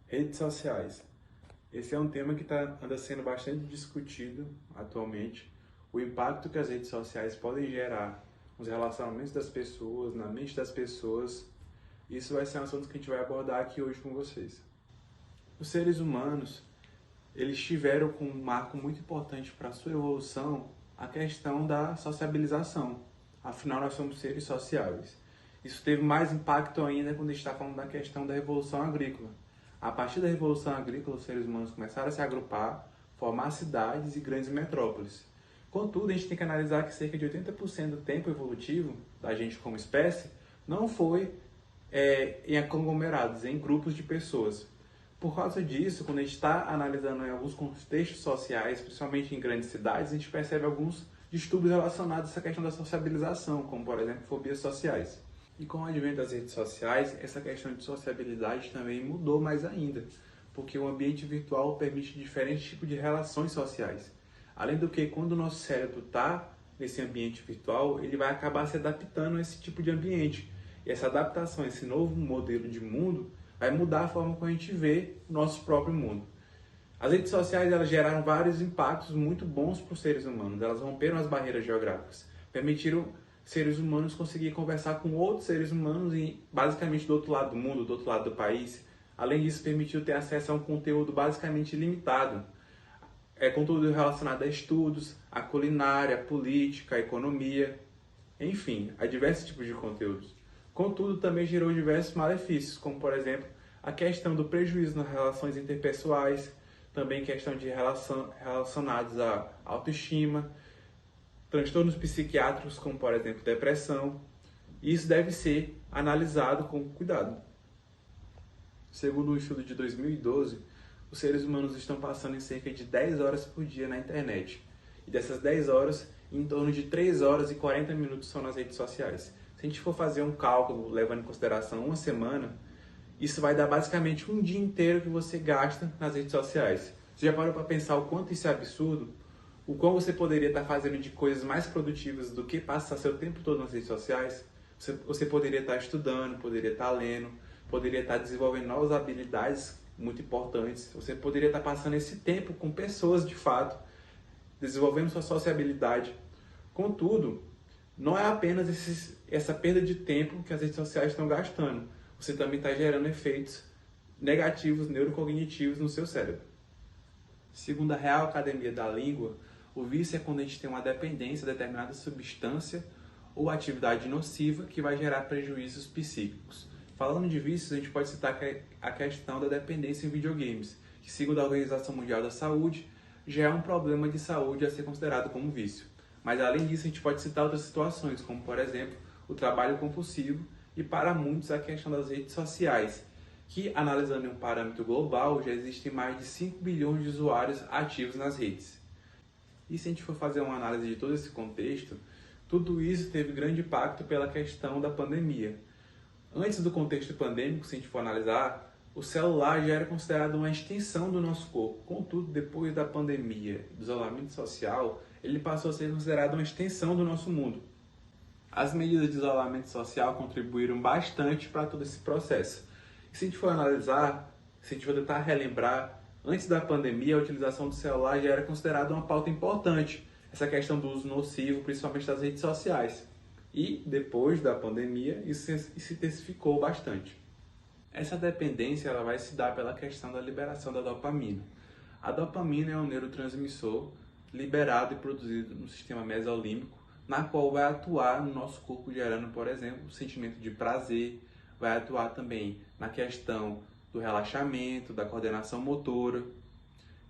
Redes sociais. Esse é um tema que anda sendo bastante discutido atualmente. O impacto que as redes sociais podem gerar nos relacionamentos das pessoas, na mente das pessoas. Isso vai ser um assunto que a gente vai abordar aqui hoje com vocês. Os seres humanos, eles tiveram como um marco muito importante para a sua evolução a questão da sociabilização. Afinal, nós somos seres sociáveis. Isso teve mais impacto ainda quando a gente está falando da questão da Revolução Agrícola. A partir da Revolução Agrícola, os seres humanos começaram a se agrupar, formar cidades e grandes metrópoles. Contudo, a gente tem que analisar que cerca de 80% do tempo evolutivo da gente como espécie não foi em conglomerados, em grupos de pessoas. Por causa disso, quando a gente está analisando alguns contextos sociais, principalmente em grandes cidades, a gente percebe alguns distúrbios relacionados a essa questão da sociabilização, como, por exemplo, fobias sociais. E com o advento das redes sociais, essa questão de sociabilidade também mudou mais ainda, porque o ambiente virtual permite diferentes tipos de relações sociais. Além do que, quando o nosso cérebro está nesse ambiente virtual, ele vai acabar se adaptando a esse tipo de ambiente. E essa adaptação, esse novo modelo de mundo, vai mudar a forma como a gente vê o nosso próprio mundo. As redes sociais elas geraram vários impactos muito bons para os seres humanos. Elas romperam as barreiras geográficas, permitiram seres humanos conseguir conversar com outros seres humanos e basicamente do outro lado do mundo, do outro lado do país. Além disso, permitiu ter acesso a um conteúdo basicamente limitado. Conteúdo relacionado a estudos, a culinária, a política, a economia, enfim, a diversos tipos de conteúdos. Contudo, também gerou diversos malefícios, como por exemplo, a questão do prejuízo nas relações interpessoais, também questão de relacionados à autoestima, transtornos psiquiátricos, como por exemplo depressão. Isso deve ser analisado com cuidado. Segundo um estudo de 2012, os seres humanos estão passando em cerca de 10 horas por dia na internet. E dessas 10 horas, em torno de 3 horas e 40 minutos são nas redes sociais. Se a gente for fazer um cálculo levando em consideração uma semana, isso vai dar basicamente um dia inteiro que você gasta nas redes sociais. Você já parou para pensar o quanto isso é absurdo? O quão você poderia estar fazendo de coisas mais produtivas do que passar seu tempo todo nas redes sociais? Você poderia estar estudando, poderia estar lendo, poderia estar desenvolvendo novas habilidades muito importantes. Você poderia estar passando esse tempo com pessoas de fato, desenvolvendo sua sociabilidade. Contudo, não é apenas essa perda de tempo que as redes sociais estão gastando. Você também está gerando efeitos negativos, neurocognitivos no seu cérebro. Segundo a Real Academia da Língua, o vício é quando a gente tem uma dependência a determinada substância ou atividade nociva que vai gerar prejuízos psíquicos. Falando de vícios, a gente pode citar a questão da dependência em videogames, que segundo a Organização Mundial da Saúde, já é um problema de saúde a ser considerado como vício. Mas além disso, a gente pode citar outras situações, como por exemplo, o trabalho compulsivo e para muitos a questão das redes sociais, que analisando em um parâmetro global, já existem mais de 5 bilhões de usuários ativos nas redes. E se a gente for fazer uma análise de todo esse contexto, tudo isso teve grande impacto pela questão da pandemia. Antes do contexto pandêmico, se a gente for analisar, o celular já era considerado uma extensão do nosso corpo. Contudo, depois da pandemia e do isolamento social, ele passou a ser considerado uma extensão do nosso mundo. As medidas de isolamento social contribuíram bastante para todo esse processo. E se a gente for analisar, se a gente for tentar relembrar, antes da pandemia, a utilização do celular já era considerada uma pauta importante. Essa questão do uso nocivo, principalmente das redes sociais. E depois da pandemia, isso se intensificou bastante. Essa dependência ela vai se dar pela questão da liberação da dopamina. A dopamina é um neurotransmissor liberado e produzido no sistema mesolímbico, na qual vai atuar no nosso corpo gerando, por exemplo, o sentimento de prazer, vai atuar também na questão do relaxamento, da coordenação motora.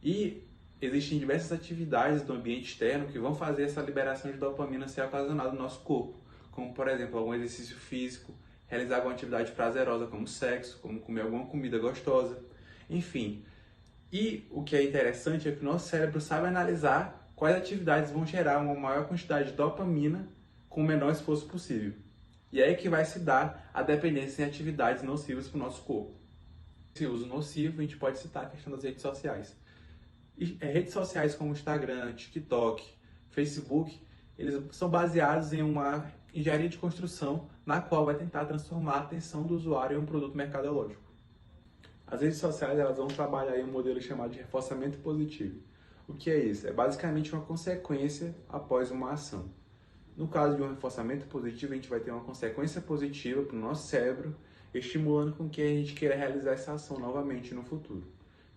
E existem diversas atividades do ambiente externo que vão fazer essa liberação de dopamina ser ocasionada no nosso corpo, como por exemplo, algum exercício físico, realizar alguma atividade prazerosa como sexo, como comer alguma comida gostosa, enfim. E o que é interessante é que o nosso cérebro sabe analisar quais atividades vão gerar uma maior quantidade de dopamina com o menor esforço possível. E é aí que vai se dar a dependência em atividades nocivas para o nosso corpo. Esse uso nocivo, a gente pode citar a questão das redes sociais. E, redes sociais como Instagram, TikTok, Facebook, eles são baseados em uma engenharia de construção na qual vai tentar transformar a atenção do usuário em um produto mercadológico. As redes sociais elas vão trabalhar em um modelo chamado de reforçamento positivo. O que é isso? É basicamente uma consequência após uma ação. No caso de um reforçamento positivo, a gente vai ter uma consequência positiva para o nosso cérebro, estimulando com que a gente queira realizar essa ação novamente no futuro.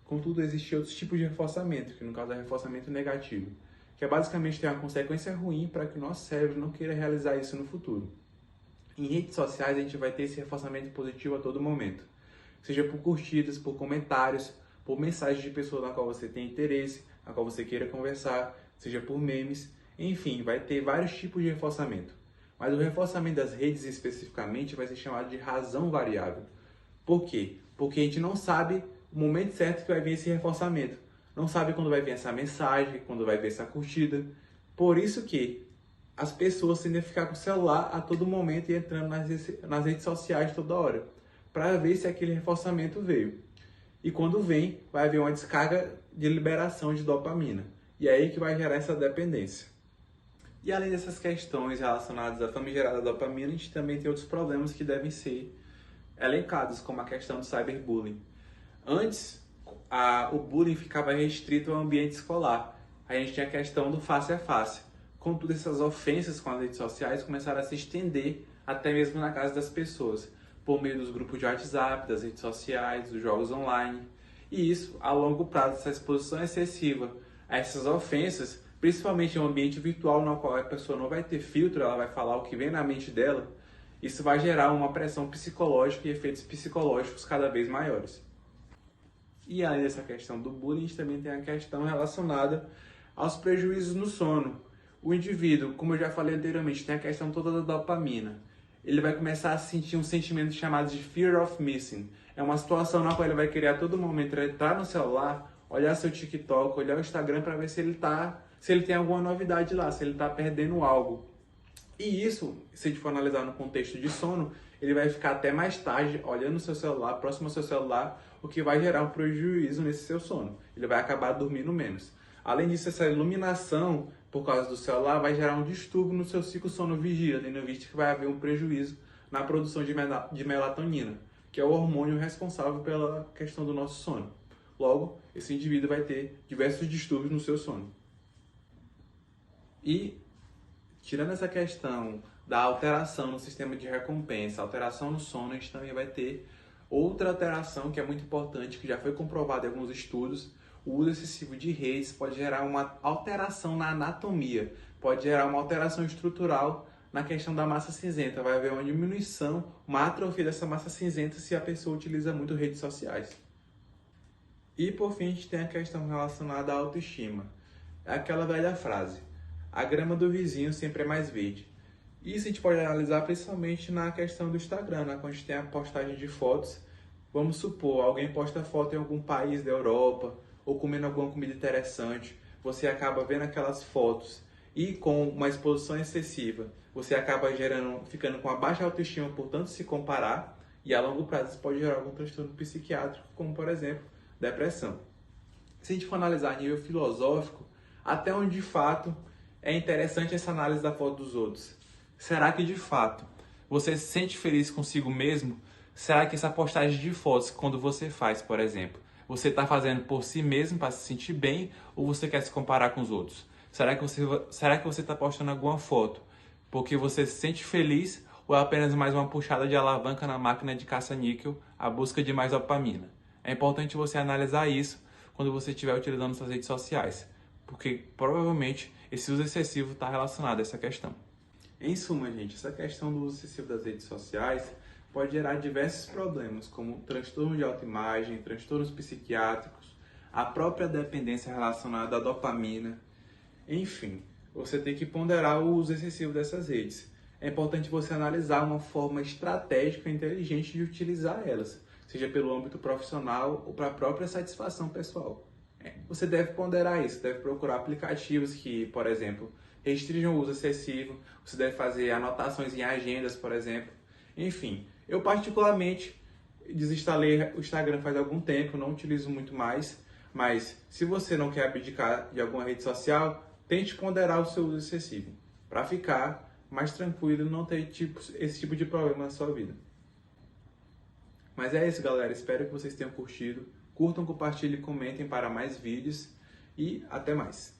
Contudo, existem outros tipos de reforçamento, que no caso é reforçamento negativo, que é basicamente ter uma consequência ruim para que o nosso cérebro não queira realizar isso no futuro. Em redes sociais, a gente vai ter esse reforçamento positivo a todo momento, seja por curtidas, por comentários, por mensagens de pessoas na qual você tem interesse, na qual você queira conversar, seja por memes, enfim, vai ter vários tipos de reforçamento. Mas o reforçamento das redes especificamente vai ser chamado de razão variável. Por quê? Porque a gente não sabe o momento certo que vai vir esse reforçamento. Não sabe quando vai vir essa mensagem, quando vai vir essa curtida. Por isso que as pessoas tendem a ficar com o celular a todo momento e entrando nas redes sociais toda hora, para ver se aquele reforçamento veio. E quando vem, vai haver uma descarga de liberação de dopamina. E é aí que vai gerar essa dependência. E além dessas questões relacionadas à famigerada dopamina, a gente também tem outros problemas que devem ser elencados, como a questão do cyberbullying. Antes, o bullying ficava restrito ao ambiente escolar. A gente tinha a questão do face a face. Contudo, essas ofensas com as redes sociais começaram a se estender até mesmo na casa das pessoas, por meio dos grupos de WhatsApp, das redes sociais, dos jogos online. E isso, a longo prazo, essa exposição excessiva a essas ofensas, principalmente em um ambiente virtual no qual a pessoa não vai ter filtro, ela vai falar o que vem na mente dela, isso vai gerar uma pressão psicológica e efeitos psicológicos cada vez maiores. E além dessa questão do bullying, a gente também tem a questão relacionada aos prejuízos no sono. O indivíduo, como eu já falei anteriormente, tem a questão toda da dopamina. Ele vai começar a sentir um sentimento chamado de fear of missing. É uma situação na qual ele vai querer a todo momento entrar no celular, olhar seu TikTok, olhar o Instagram para ver se ele tem alguma novidade lá, se ele está perdendo algo. E isso, se a gente for analisar no contexto de sono, ele vai ficar até mais tarde olhando o seu celular, próximo ao seu celular, o que vai gerar um prejuízo nesse seu sono. Ele vai acabar dormindo menos. Além disso, essa iluminação por causa do celular vai gerar um distúrbio no seu ciclo sono-vigília, tendo visto que vai haver um prejuízo na produção de melatonina, que é o hormônio responsável pela questão do nosso sono. Logo, esse indivíduo vai ter diversos distúrbios no seu sono. E, tirando essa questão da alteração no sistema de recompensa, alteração no sono, a gente também vai ter outra alteração que é muito importante, que já foi comprovada em alguns estudos. O uso excessivo de redes pode gerar uma alteração na anatomia, pode gerar uma alteração estrutural na questão da massa cinzenta. Vai haver uma diminuição, uma atrofia dessa massa cinzenta se a pessoa utiliza muito redes sociais. E por fim, a gente tem a questão relacionada à autoestima. É aquela velha frase: a grama do vizinho sempre é mais verde. Isso a gente pode analisar principalmente na questão do Instagram, né? Quando a gente tem a postagem de fotos. Vamos supor, alguém posta foto em algum país da Europa, ou comendo alguma comida interessante, você acaba vendo aquelas fotos e com uma exposição excessiva, você acaba ficando com a baixa autoestima por tanto se comparar, e a longo prazo isso pode gerar algum transtorno psiquiátrico, como por exemplo, depressão. Se a gente for analisar a nível filosófico, até onde de fato é interessante essa análise da foto dos outros. Será que de fato você se sente feliz consigo mesmo? Será que essa postagem de fotos, quando você faz, por exemplo, você está fazendo por si mesmo para se sentir bem ou você quer se comparar com os outros? Será que você está postando alguma foto porque você se sente feliz ou é apenas mais uma puxada de alavanca na máquina de caça-níquel, a busca de mais dopamina? É importante você analisar isso quando você estiver utilizando suas redes sociais, porque provavelmente esse uso excessivo está relacionado a essa questão. Em suma, gente, essa questão do uso excessivo das redes sociais pode gerar diversos problemas, como transtorno de autoimagem, transtornos psiquiátricos, a própria dependência relacionada à dopamina. Enfim, você tem que ponderar o uso excessivo dessas redes. É importante você analisar uma forma estratégica e inteligente de utilizar elas, seja pelo âmbito profissional ou para a própria satisfação pessoal. Você deve ponderar isso, deve procurar aplicativos que, por exemplo, restringam o uso excessivo, você deve fazer anotações em agendas, por exemplo. Enfim, eu particularmente desinstalei o Instagram faz algum tempo, não utilizo muito mais, mas se você não quer abdicar de alguma rede social, tente ponderar o seu uso excessivo, para ficar mais tranquilo e não ter esse tipo de problema na sua vida. Mas é isso, galera. Espero que vocês tenham curtido. Curtam, compartilhem, comentem para mais vídeos e até mais.